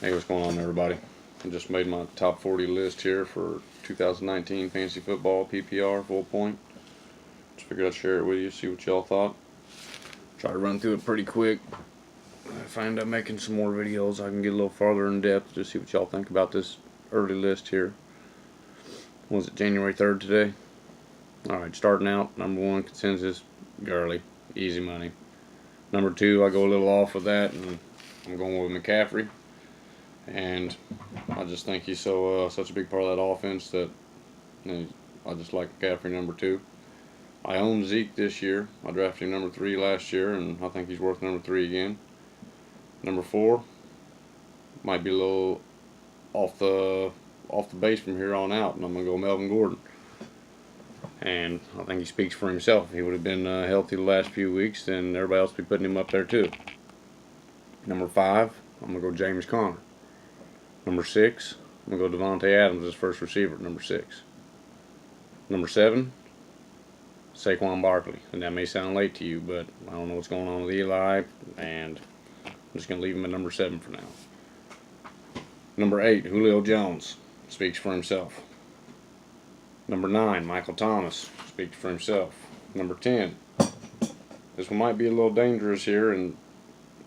Hey, what's going on, everybody? I just made my top 40 list here for 2019 Fantasy Football PPR full point. Just figured I'd share it with you, see what y'all thought. Try to run through it pretty quick. If I end up making some more videos, I can get a little farther in depth to see what y'all think about this early list here. Was it January 3rd today? Alright, starting out, number 1, consensus, Gurley. Easy money. Number 2, I go a little off with that, and I'm going with McCaffrey. And I just think he's such a big part of that offense that I just like McCaffrey number 2. I own Zeke this year. I drafted him number 3 last year, and I think he's worth number 3 again. Number 4 might be a little off the base from here on out, and I'm gonna go Melvin Gordon. And I think he speaks for himself. If he would have been healthy the last few weeks, then everybody else would be putting him up there too. Number 5, I'm gonna go James Conner. Number 6, I'm going to go Davante Adams as first receiver, number 6. Number 7, Saquon Barkley. And that may sound late to you, but I don't know what's going on with Eli, and I'm just going to leave him at number 7 for now. Number 8, Julio Jones. Speaks for himself. Number 9, Michael Thomas. Speaks for himself. Number 10, this one might be a little dangerous here, and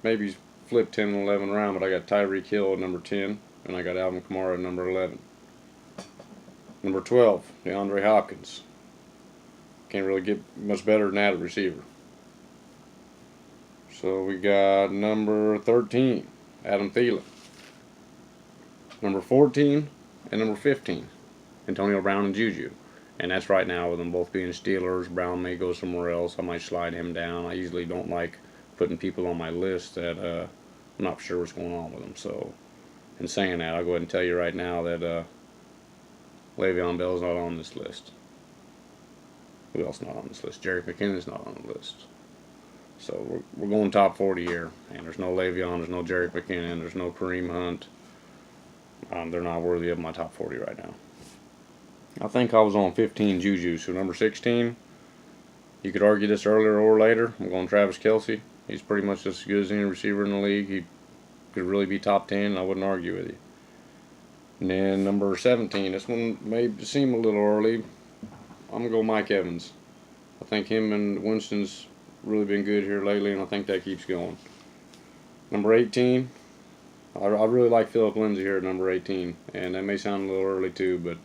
maybe flip 10 and 11 around, but I got Tyreek Hill at number 10. And I got Alvin Kamara at number 11. Number 12, DeAndre Hopkins. Can't really get much better than that at receiver. So we got number 13, Adam Thielen. Number 14 and number 15, Antonio Brown and Juju. And that's right now with them both being Steelers. Brown may go somewhere else. I might slide him down. I usually don't like putting people on my list that I'm not sure what's going on with them. So in saying that, I'll go ahead and tell you right now that Le'Veon Bell's not on this list. Who else not on this list? Jerick McKinnon's not on the list. So we're going top 40 here. And there's no Le'Veon, there's no Jerick McKinnon, there's no Kareem Hunt. They're not worthy of my top 40 right now. I think I was on 15 Juju. So number 16, you could argue this earlier or later. I'm going Travis Kelce. He's pretty much just as good as any receiver in the league. He could really be top 10, I wouldn't argue with you. And then number 17, this one may seem a little early. I'm going to go Mike Evans. I think him and Winston's really been good here lately, and I think that keeps going. Number 18, I really like Phillip Lindsey here at number 18. And that may sound a little early too, but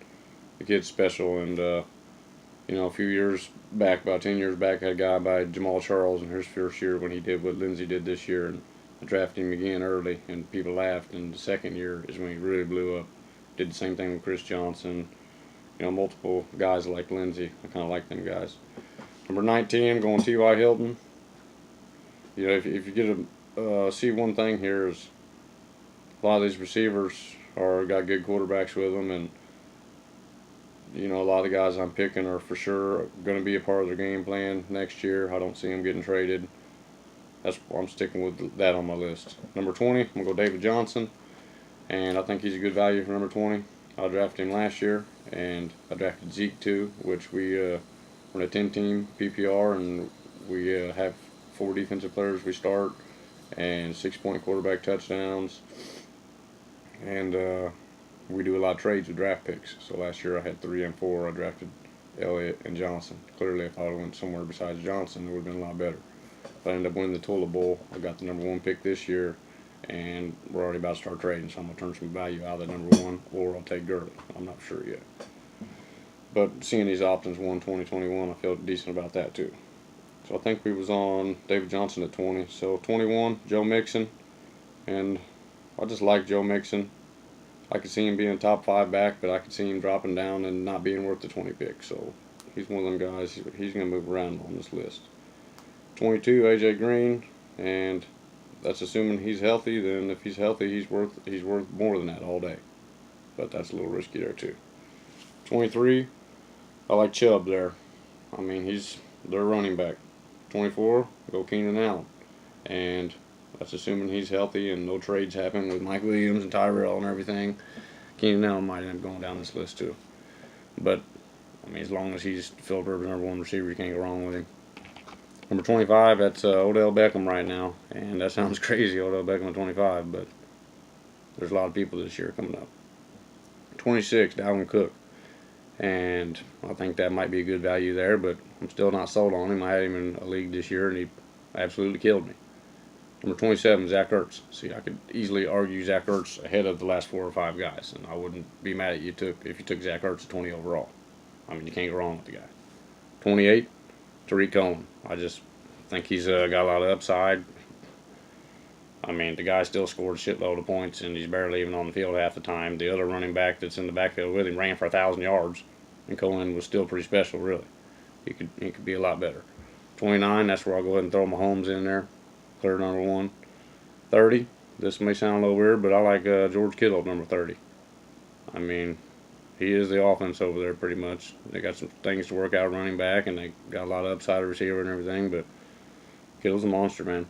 the kid's special. And, a few years back, about 10 years back, I had a guy by Jamal Charles in his first year when he did what Lindsey did this year. And I drafted him again early, and people laughed. And the second year is when he really blew up. Did the same thing with Chris Johnson. Multiple guys like Lindsey. I kind of like them guys. Number 19, going T.Y. Hilton. If you get to see one thing here is a lot of these receivers got good quarterbacks with them, and a lot of the guys I'm picking are for sure going to be a part of their game plan next year. I don't see them getting traded. I'm sticking with that on my list. Number 20, I'm going to go David Johnson. And I think he's a good value for number 20. I drafted him last year. And I drafted Zeke too, which we're in a 10-team PPR. And we have 4 defensive players we start. And 6-point quarterback touchdowns. And we do a lot of trades with draft picks. So last year I had 3 and 4. I drafted Elliott and Johnson. Clearly if I went somewhere besides Johnson, it would have been a lot better. If I end up winning the Toilet Bowl, I got the number 1 pick this year, and we're already about to start trading, so I'm going to turn some value out of the number 1, or I'll take Gurley. I'm not sure yet. But seeing these options 1, 20, 21, I feel decent about that too. So I think we was on David Johnson at 20. So 21, Joe Mixon, and I just like Joe Mixon. I could see him being a top 5 back, but I could see him dropping down and not being worth the 20 pick. So he's one of them guys, he's going to move around on this list. 22, AJ Green, and that's assuming he's healthy. Then if he's healthy, he's worth more than that all day. But that's a little risky there too. 23, I like Chubb there. I mean, he's their running back. 24, go Keenan Allen, and that's assuming he's healthy and no trades happen with Mike Williams and Tyrell and everything. Keenan Allen might end up going down this list too. But I mean, as long as he's Phillip Rivers' number 1 receiver, you can't go wrong with him. Number 25, that's Odell Beckham right now. And that sounds crazy, Odell Beckham at 25, but There's a lot of people this year coming up. 26, Dalvin Cook. And I think that might be a good value there, but I'm still not sold on him. I had him in a league this year, and he absolutely killed me. Number 27, Zach Ertz. See, I could easily argue Zach Ertz ahead of the last 4 or 5 guys, and I wouldn't be mad at you if you took Zach Ertz at 20 overall. I mean, you can't go wrong with the guy. 28, Tariq Cohen. I just think he's got a lot of upside. I mean, the guy still scored a shitload of points, and he's barely even on the field half the time. The other running back that's in the backfield with him ran for 1,000 yards, and Cohen was still pretty special, really. He could be a lot better. 29, that's where I'll go ahead and throw Mahomes in there. Clear number 1. 30, this may sound a little weird, but I like George Kittle at number 30. I mean, he is the offense over there pretty much. They got some things to work out running back, and they got a lot of upside receiver and everything, but Kittle's a monster, man.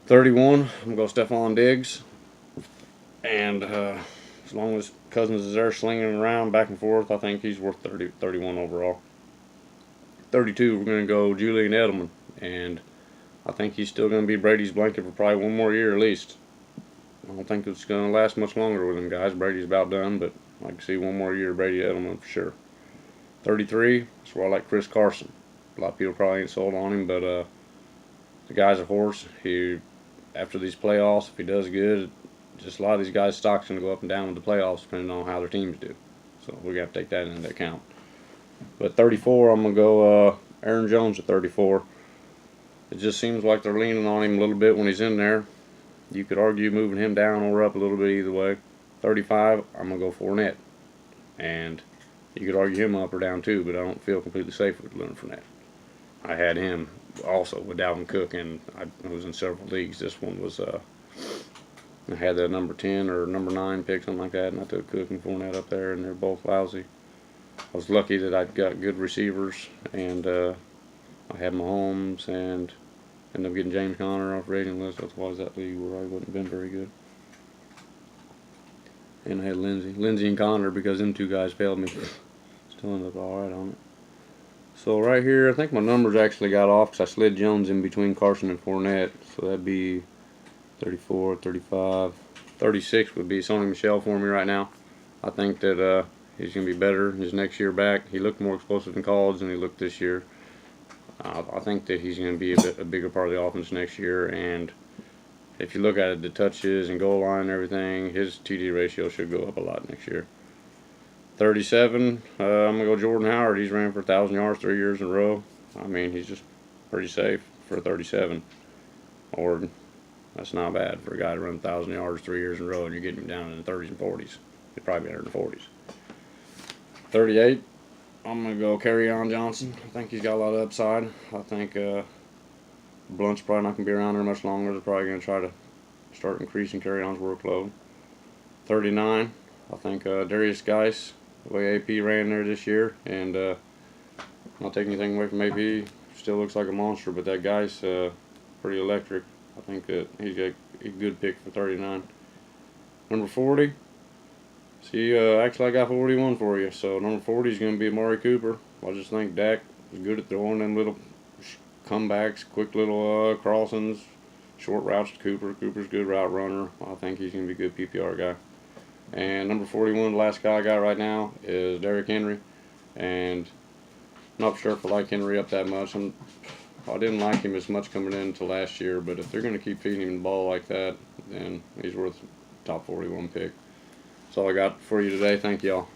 31, I'm going to go Stephon Diggs. And as long as Cousins is there slinging around back and forth, I think he's worth 31 overall. 32, we're going to go Julian Edelman. And I think he's still going to be Brady's blanket for probably 1 more year at least. I don't think it's going to last much longer with him, guys. Brady's about done, but I can see 1 more year Brady Edelman for sure. 33, that's where I like Chris Carson. A lot of people probably ain't sold on him, but the guy's a horse. After these playoffs, if he does good, just a lot of these guys' stocks going to go up and down with the playoffs depending on how their teams do. So we're going to have to take that into account. But 34, I'm going to go Aaron Jones at 34. It just seems like they're leaning on him a little bit when he's in there. You could argue moving him down or up a little bit either way. 35, I'm going to go Fournette. And you could argue him up or down too, but I don't feel completely safe with Leonard Fournette. I had him also with Dalvin Cook, and I was in several leagues. This one was, I had the number 10 or number 9 pick, something like that, and I took Cook and Fournette up there, and they're both lousy. I was lucky that I got good receivers, and I had Mahomes, and ended up getting James Conner off rating list. That's why that league where I wouldn't have been very good. And I had Lindsey and Conner, because them 2 guys failed me. Still ended up alright on it. So right here, I think my numbers actually got off because I slid Jones in between Carson and Fournette. So that'd be 34, 35, 36 would be Sony Michel for me right now. I think that he's going to be better his next year back. He looked more explosive in college than he looked this year. I think that he's going to be a bigger part of the offense next year. And if you look at it, the touches and goal line and everything, his TD ratio should go up a lot next year. 37, I'm going to go Jordan Howard. He's ran for 1,000 yards 3 years in a row. I mean, he's just pretty safe for 37. Or that's not bad for a guy to run 1,000 yards 3 years in a row, and you're getting him down in the 30s and 40s. He'd probably be under the 40s. 38, I'm going to go Kerryon Johnson. I think he's got a lot of upside. I think Blunt's probably not going to be around there much longer. They're probably going to try to start increasing Kerryon's workload. 39, I think Darius Geis, the way AP ran there this year, and not taking anything away from AP, still looks like a monster, but that guy's pretty electric. I think that he's a good pick for 39. Number 40, see, actually I got 41 for you, so number 40 is going to be Amari Cooper. I just think Dak is good at throwing them little comebacks, quick little crossings, short routes to Cooper. Cooper's a good route runner. I think he's going to be a good PPR guy. And number 41, the last guy I got right now, is Derrick Henry. And I'm not sure if I like Henry up that much. I didn't like him as much coming into last year, but if they're going to keep feeding him the ball like that, then he's worth top 41 pick. That's all I got for you today. Thank y'all.